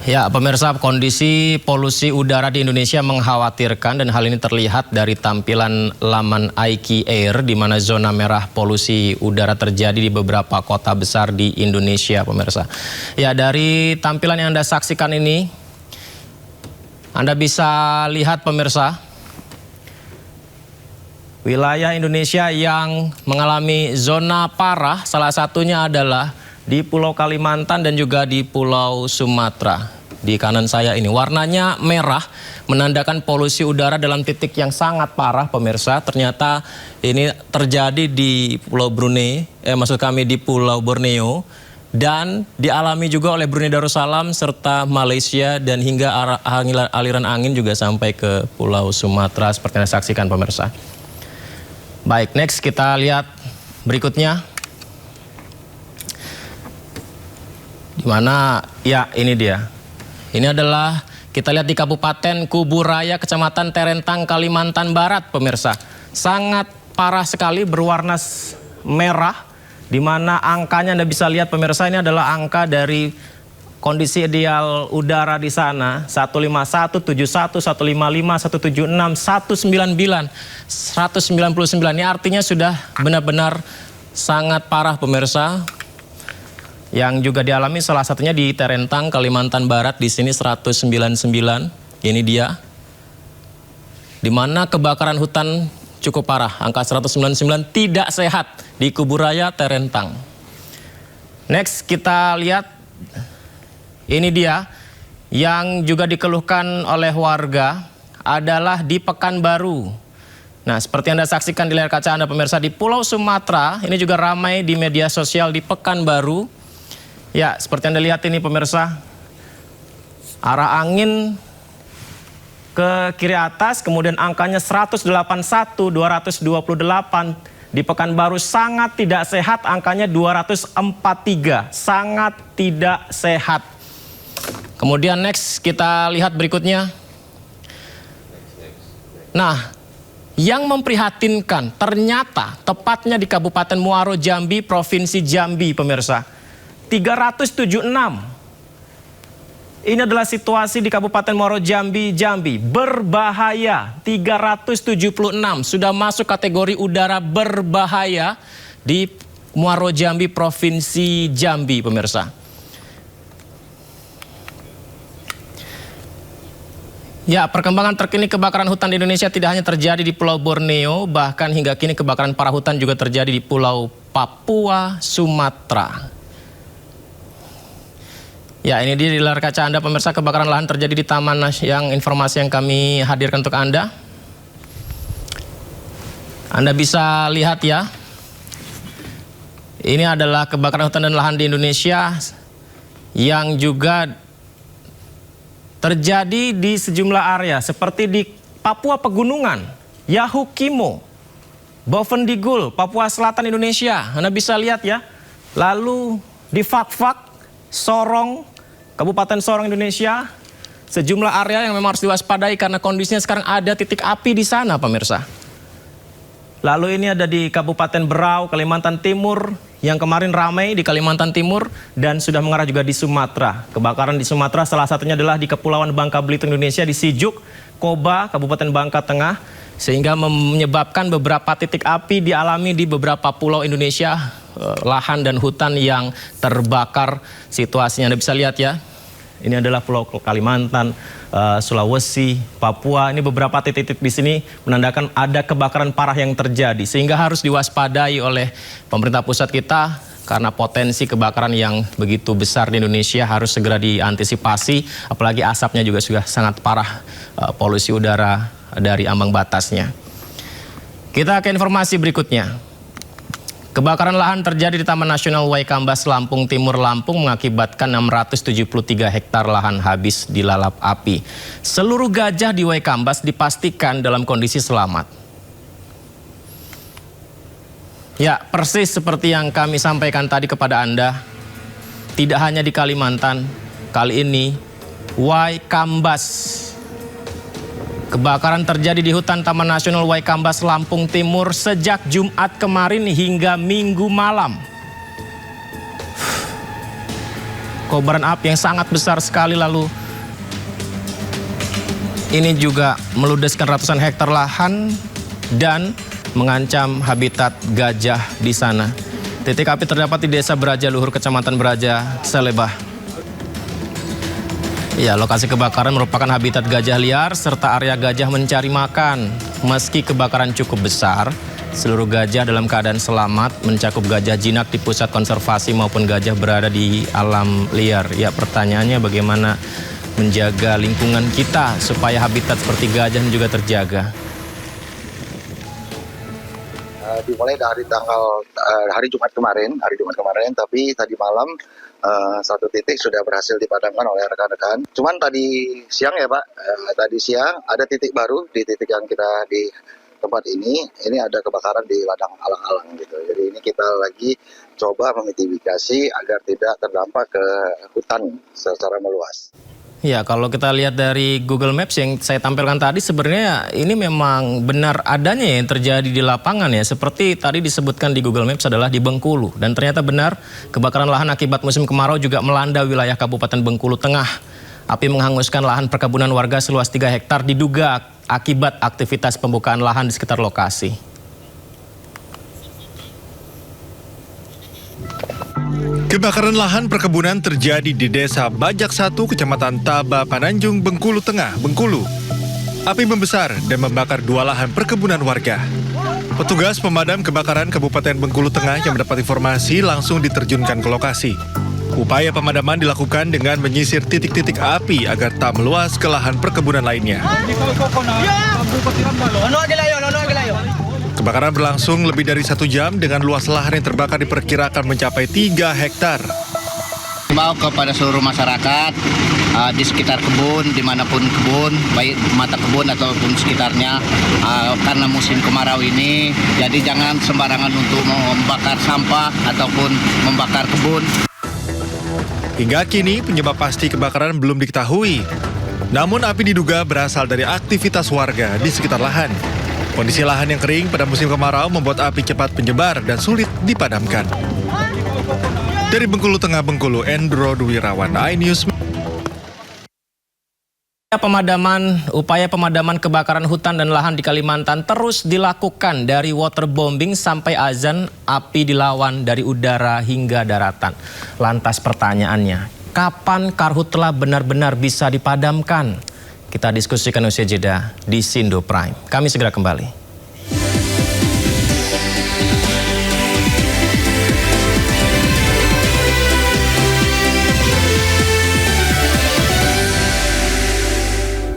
Ya, pemirsa, kondisi polusi udara di Indonesia mengkhawatirkan dan hal ini terlihat dari tampilan laman IQ Air di mana zona merah polusi udara terjadi di beberapa kota besar di Indonesia, pemirsa. Ya, dari tampilan yang Anda saksikan ini, Anda bisa lihat, pemirsa, wilayah Indonesia yang mengalami zona parah salah satunya adalah di Pulau Kalimantan dan juga di Pulau Sumatera. Di kanan saya ini warnanya merah menandakan polusi udara dalam titik yang sangat parah, pemirsa. Ternyata ini terjadi di Pulau Brunei, maksud kami di Pulau Borneo, dan dialami juga oleh Brunei Darussalam serta Malaysia, dan hingga aliran angin juga sampai ke Pulau Sumatera seperti yang Anda saksikan, pemirsa. Baik, next kita lihat berikutnya. Di mana ya ini dia. Ini adalah kita lihat di Kabupaten Kuburaya, Kecamatan Terentang, Kalimantan Barat, pemirsa. Sangat parah sekali, berwarna merah, di mana angkanya Anda bisa lihat, pemirsa, ini adalah angka dari kondisi ideal udara di sana. 151, 71, 155, 176, 199, 199. Ini artinya sudah benar-benar sangat parah, pemirsa. Yang juga dialami salah satunya di Terentang, Kalimantan Barat, di sini 199. Ini dia. Di mana kebakaran hutan cukup parah, angka 199 tidak sehat di Kuburaya, Terentang. Next kita lihat, ini dia yang juga dikeluhkan oleh warga adalah di Pekanbaru. Nah, seperti Anda saksikan di layar kaca Anda, pemirsa, di Pulau Sumatera, ini juga ramai di media sosial di Pekanbaru. Ya, seperti Anda lihat ini, pemirsa, arah angin ke kiri atas, kemudian angkanya 181, 228. Di Pekanbaru sangat tidak sehat, angkanya 243, sangat tidak sehat. Kemudian next kita lihat berikutnya. Nah, yang memprihatinkan ternyata tepatnya di Kabupaten Muaro Jambi, Provinsi Jambi, pemirsa. 376. Ini adalah situasi di Kabupaten Muaro Jambi, berbahaya. 376 sudah masuk kategori udara berbahaya di Muaro Jambi, Provinsi Jambi, pemirsa. Ya, perkembangan terkini kebakaran hutan di Indonesia tidak hanya terjadi di Pulau Borneo, bahkan hingga kini kebakaran parah hutan juga terjadi di Pulau Papua, Sumatera. Ya, ini dia di layar kaca Anda, pemirsa, kebakaran lahan terjadi di Taman yang informasi yang kami hadirkan untuk Anda. Anda bisa lihat ya. Ini adalah kebakaran hutan dan lahan di Indonesia yang juga terjadi di sejumlah area seperti di Papua Pegunungan, Yahukimo, Bovendigul, Papua Selatan Indonesia. Anda bisa lihat ya. Lalu di Fakfak, Sorong, Kabupaten Sorong Indonesia, sejumlah area yang memang harus diwaspadai karena kondisinya sekarang ada titik api di sana, pemirsa. Lalu ini ada di Kabupaten Berau, Kalimantan Timur, yang kemarin ramai di Kalimantan Timur dan sudah mengarah juga di Sumatera. Kebakaran di Sumatera salah satunya adalah di Kepulauan Bangka Belitung Indonesia, di Sijuk, Koba, Kabupaten Bangka Tengah, sehingga menyebabkan beberapa titik api dialami di beberapa pulau Indonesia, lahan dan hutan yang terbakar. Situasinya Anda bisa lihat ya. Ini adalah Pulau Kalimantan, Sulawesi, Papua. Ini beberapa titik-titik di sini menandakan ada kebakaran parah yang terjadi, sehingga harus diwaspadai oleh pemerintah pusat kita karena potensi kebakaran yang begitu besar di Indonesia harus segera diantisipasi. Apalagi asapnya juga sudah sangat parah, polusi udara dari ambang batasnya. Kita ke informasi berikutnya. Kebakaran lahan terjadi di Taman Nasional Waikambas, Lampung Timur, Lampung mengakibatkan 673 hektar lahan habis dilalap api. Seluruh gajah di Waikambas dipastikan dalam kondisi selamat. Ya, persis seperti yang kami sampaikan tadi kepada Anda, tidak hanya di Kalimantan, kali ini Waikambas. Kebakaran terjadi di hutan Taman Nasional Waikambas, Lampung Timur sejak Jumat kemarin hingga Minggu malam. kobaran api yang sangat besar sekali, lalu ini juga meludeskan ratusan hektar lahan dan mengancam habitat gajah di sana. Titik api terdapat di Desa Beraja Luhur, Kecamatan Beraja, Selebah. Ya, lokasi kebakaran merupakan habitat gajah liar serta area gajah mencari makan. Meski kebakaran cukup besar, seluruh gajah dalam keadaan selamat, mencakup gajah jinak di pusat konservasi maupun gajah berada di alam liar. Ya, pertanyaannya bagaimana menjaga lingkungan kita supaya habitat seperti gajah juga terjaga. Dimulai dari hari Jumat kemarin, tapi tadi malam satu titik sudah berhasil dipadamkan oleh rekan-rekan. Cuman tadi siang ya Pak, tadi siang ada titik baru di titik yang kita di tempat ini ada kebakaran di ladang alang-alang gitu. Jadi ini kita lagi coba memitigasi agar tidak terdampak ke hutan secara meluas. Ya, kalau kita lihat dari Google Maps yang saya tampilkan tadi, sebenarnya ini memang benar adanya yang terjadi di lapangan ya. Seperti tadi disebutkan di Google Maps adalah di Bengkulu. Dan ternyata benar, kebakaran lahan akibat musim kemarau juga melanda wilayah Kabupaten Bengkulu Tengah. Api menghanguskan lahan perkebunan warga seluas 3 hektar diduga akibat aktivitas pembukaan lahan di sekitar lokasi. Kebakaran lahan perkebunan terjadi di Desa Bajak 1, Kecamatan Taba, Pananjung, Bengkulu Tengah, Bengkulu. Api membesar dan membakar 2 lahan perkebunan warga. Petugas pemadam kebakaran Kabupaten Bengkulu Tengah yang mendapat informasi langsung diterjunkan ke lokasi. Upaya pemadaman dilakukan dengan menyisir titik-titik api agar tak meluas ke lahan perkebunan lainnya. Kebakaran berlangsung lebih dari 1 jam dengan luas lahan yang terbakar diperkirakan mencapai 3 hektar. Mau kepada seluruh masyarakat di sekitar kebun, dimanapun kebun, baik mata kebun ataupun sekitarnya, karena musim kemarau ini, jadi jangan sembarangan untuk membakar sampah ataupun membakar kebun. Hingga kini penyebab pasti kebakaran belum diketahui. Namun api diduga berasal dari aktivitas warga di sekitar lahan. Kondisi lahan yang kering pada musim kemarau membuat api cepat menyebar dan sulit dipadamkan. Dari Bengkulu Tengah, Bengkulu, Endro Dwirawan, iNews. Upaya pemadaman kebakaran hutan dan lahan di Kalimantan terus dilakukan dari waterbombing sampai azan, api dilawan dari udara hingga daratan. Lantas pertanyaannya, kapan karhutla benar-benar bisa dipadamkan? Kita diskusikan usai jeda di Sindo Prime. Kami segera kembali.